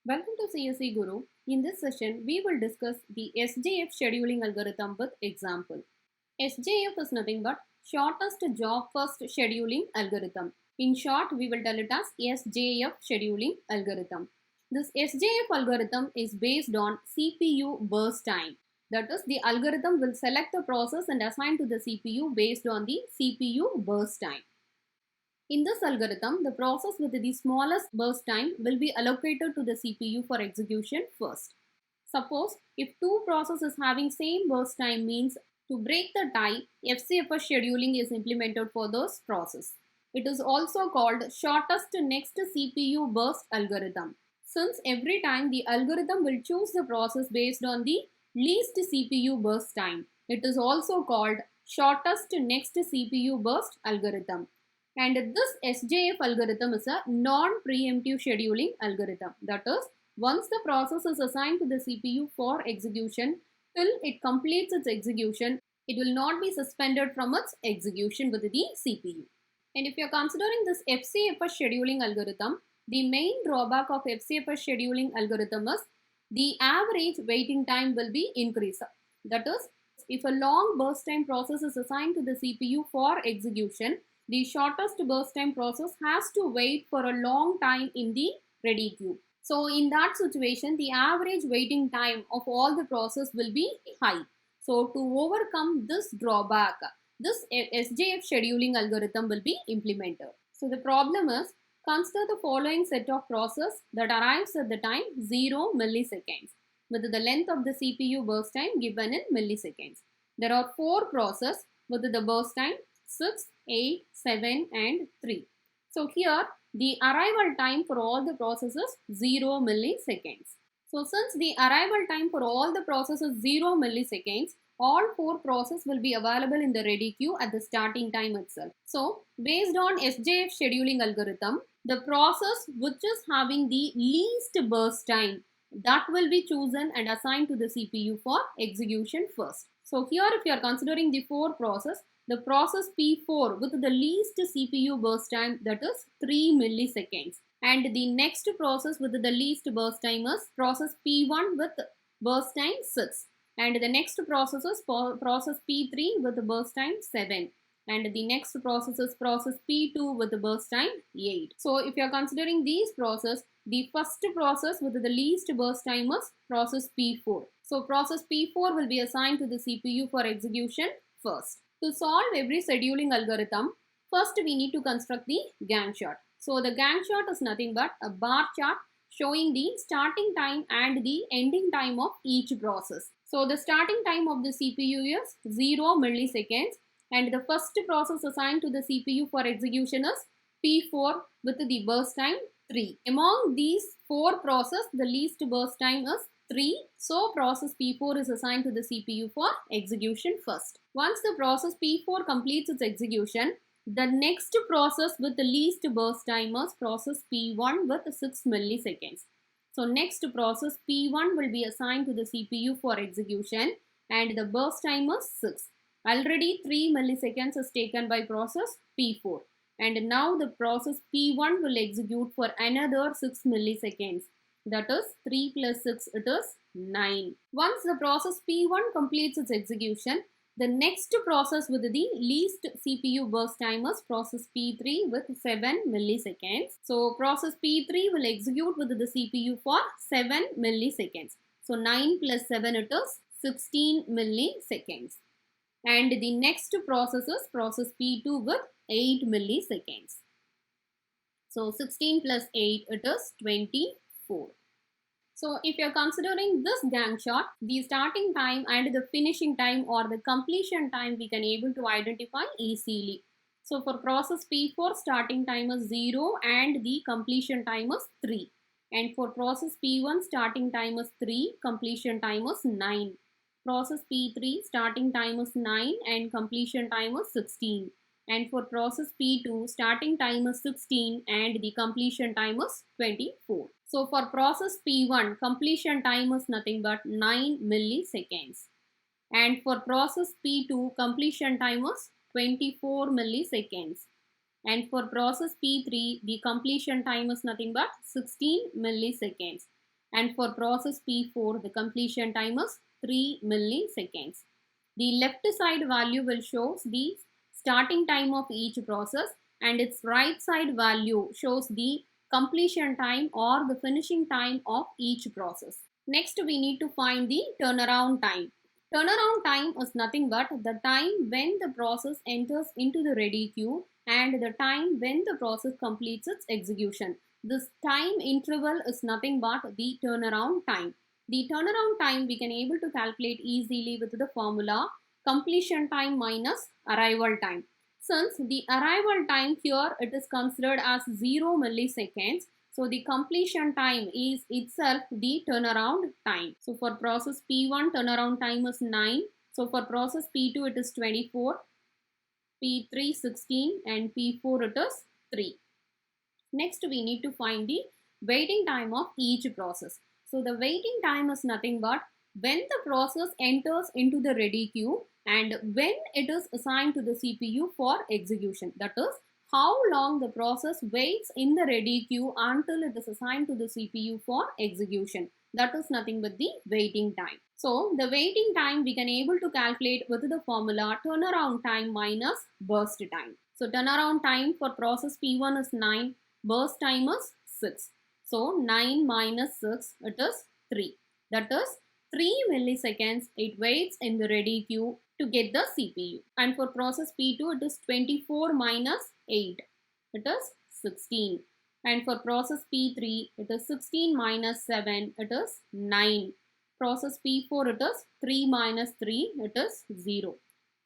Welcome to CSE Guru. In this session, we will discuss the SJF scheduling algorithm with example. SJF is nothing but shortest job first scheduling algorithm. In short, we will tell it as SJF scheduling algorithm. This SJF algorithm is based on CPU burst time. That is, the algorithm will select the process and assign to the CPU based on the CPU burst time. In this algorithm, the process with the smallest burst time will be allocated to the CPU for execution first. Suppose if two processes having same burst time means to break the tie, FCFS scheduling is implemented for those process. It is also called shortest next CPU burst algorithm. Since every time the algorithm will choose the process based on the least CPU burst time, it is also called shortest next CPU burst algorithm. And this SJF algorithm is a non-preemptive scheduling algorithm. That is, once the process is assigned to the CPU for execution, till it completes its execution, it will not be suspended from its execution with the CPU. And if you are considering this FCFS scheduling algorithm, the main drawback of FCFS scheduling algorithm is the average waiting time will be increased. That is, if a long burst time process is assigned to the CPU for execution, the shortest burst time process has to wait for a long time in the ready queue. So in that situation, the average waiting time of all the process will be high. So to overcome this drawback, this SJF scheduling algorithm will be implemented. So the problem is, consider the following set of process that arrives at the time 0 milliseconds with the length of the CPU burst time given in milliseconds. There are 4 processes with the burst time 6, 8, 7 and 3. So here the arrival time for all the processes 0 milliseconds. So since the arrival time for all the processes 0 milliseconds, all 4 processes will be available in the ready queue at the starting time itself. So based on SJF scheduling algorithm, the process which is having the least burst time, that will be chosen and assigned to the CPU for execution first. So here if you are considering the 4 processes, the process P4 with the least CPU burst time, that is 3 milliseconds, and the next process with the least burst time is process P1 with burst time 6, and the next process is process P3 with burst time 7, and the next process is process P2 with the burst time 8. So if you are considering these processes, the first process with the least burst time is process P4. So process P4 will be assigned to the CPU for execution first. To solve every scheduling algorithm, first we need to construct the Gantt chart. So the Gantt chart is nothing but a bar chart showing the starting time and the ending time of each process. So the starting time of the CPU is 0 milliseconds and the first process assigned to the CPU for execution is P4 with the burst time 3. Among these 4 processes, the least burst time is 3. So process P4 is assigned to the CPU for execution first. Once the process P4 completes its execution, the next process with the least burst time is process P1 with 6 milliseconds. So next process P1 will be assigned to the CPU for execution and the burst time is 6. Already 3 milliseconds is taken by process P4 and now the process P1 will execute for another 6 milliseconds. That is 3 plus 6, it is 9. Once the process P1 completes its execution, the next process with the least CPU burst time is process P3 with 7 milliseconds. So process P3 will execute with the CPU for 7 milliseconds. So 9 plus 7, it is 16 milliseconds. And the next process is process P2 with 8 milliseconds. So 16 plus 8, it is 24. So if you are considering this Gantt chart, the starting time and the finishing time or the completion time we can able to identify easily. So for process P4, starting time is 0 and the completion time is 3. And for process P1, starting time is 3, completion time is 9. Process P3, starting time is 9 and completion time is 16. And for process P2, starting time is 16 and the completion time is 24. So for process P1, completion time is nothing but 9 milliseconds. And for process P2, completion time is 24 milliseconds. And for process P3, the completion time is nothing but 16 milliseconds. And for process P4, the completion time is 3 milliseconds. The left side value will show the starting time of each process, and its right side value shows the completion time or the finishing time of each process. Next, we need to find the turnaround time. Turnaround time is nothing but the time when the process enters into the ready queue and the time when the process completes its execution. This time interval is nothing but the turnaround time. The turnaround time we can able to calculate easily with the formula completion time minus arrival time. Since the arrival time here it is considered as 0 milliseconds, so the completion time is itself the turnaround time. So for process P1 turnaround time is 9. So for process P2 it is 24, P3 16 and P4 it is 3. Next, we need to find the waiting time of each process. So the waiting time is nothing but when the process enters into the ready queue and when it is assigned to the CPU for execution. That is, how long the process waits in the ready queue until it is assigned to the CPU for execution. That is nothing but the waiting time. So the waiting time we can able to calculate with the formula turnaround time minus burst time. So turnaround time for process P1 is 9. Burst time is 6. So 9 minus 6, it is 3. That is 3 milliseconds it waits in the ready queue to get the CPU. And for process P2 it is 24 minus 8. It is 16. And for process P3 it is 16 minus 7. It is 9. Process P4 it is 3 minus 3. It is 0.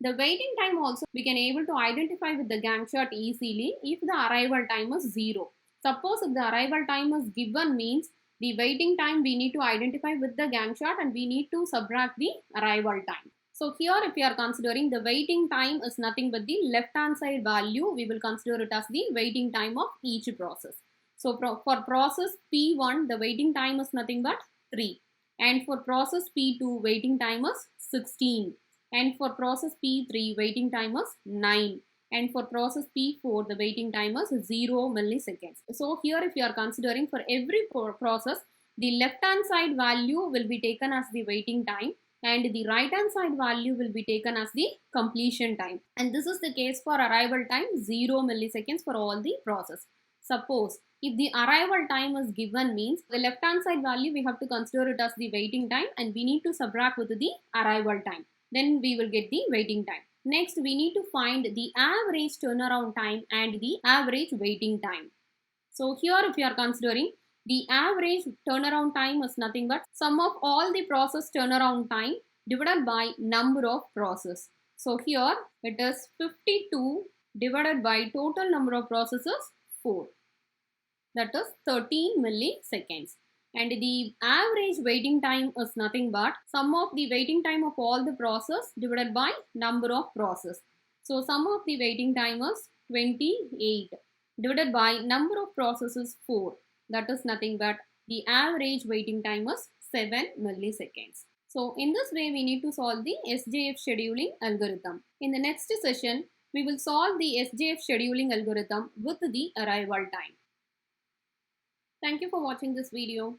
The waiting time also we can able to identify with the Gantt chart easily if the arrival time is 0. Suppose if the arrival time is given means the waiting time we need to identify with the Gantt chart and we need to subtract the arrival time. So here if we are considering the waiting time is nothing but the left hand side value, we will consider it as the waiting time of each process. So for process P1 the waiting time is nothing but 3, and for process P2 waiting time is 16. And for process P3 waiting time is 9, and for process P4 the waiting time is 0 milliseconds. So here if you are considering for every process, the left hand side value will be taken as the waiting time and the right hand side value will be taken as the completion time. And this is the case for arrival time 0 milliseconds for all the process. Suppose if the arrival time is given means the left hand side value we have to consider it as the waiting time and we need to subtract with the arrival time. Then we will get the waiting time. Next, we need to find the average turnaround time and the average waiting time. So here if you are considering the average turnaround time is nothing but sum of all the process turnaround time divided by number of process. So here it is 52 divided by total number of processes 4. That is 13 milliseconds. And the average waiting time is nothing but sum of the waiting time of all the process divided by number of process. So sum of the waiting time is 28 divided by number of processes 4. That is nothing but the average waiting time is 7 milliseconds. So in this way we need to solve the SJF scheduling algorithm. In the next session we will solve the SJF scheduling algorithm with the arrival time. Thank you for watching this video.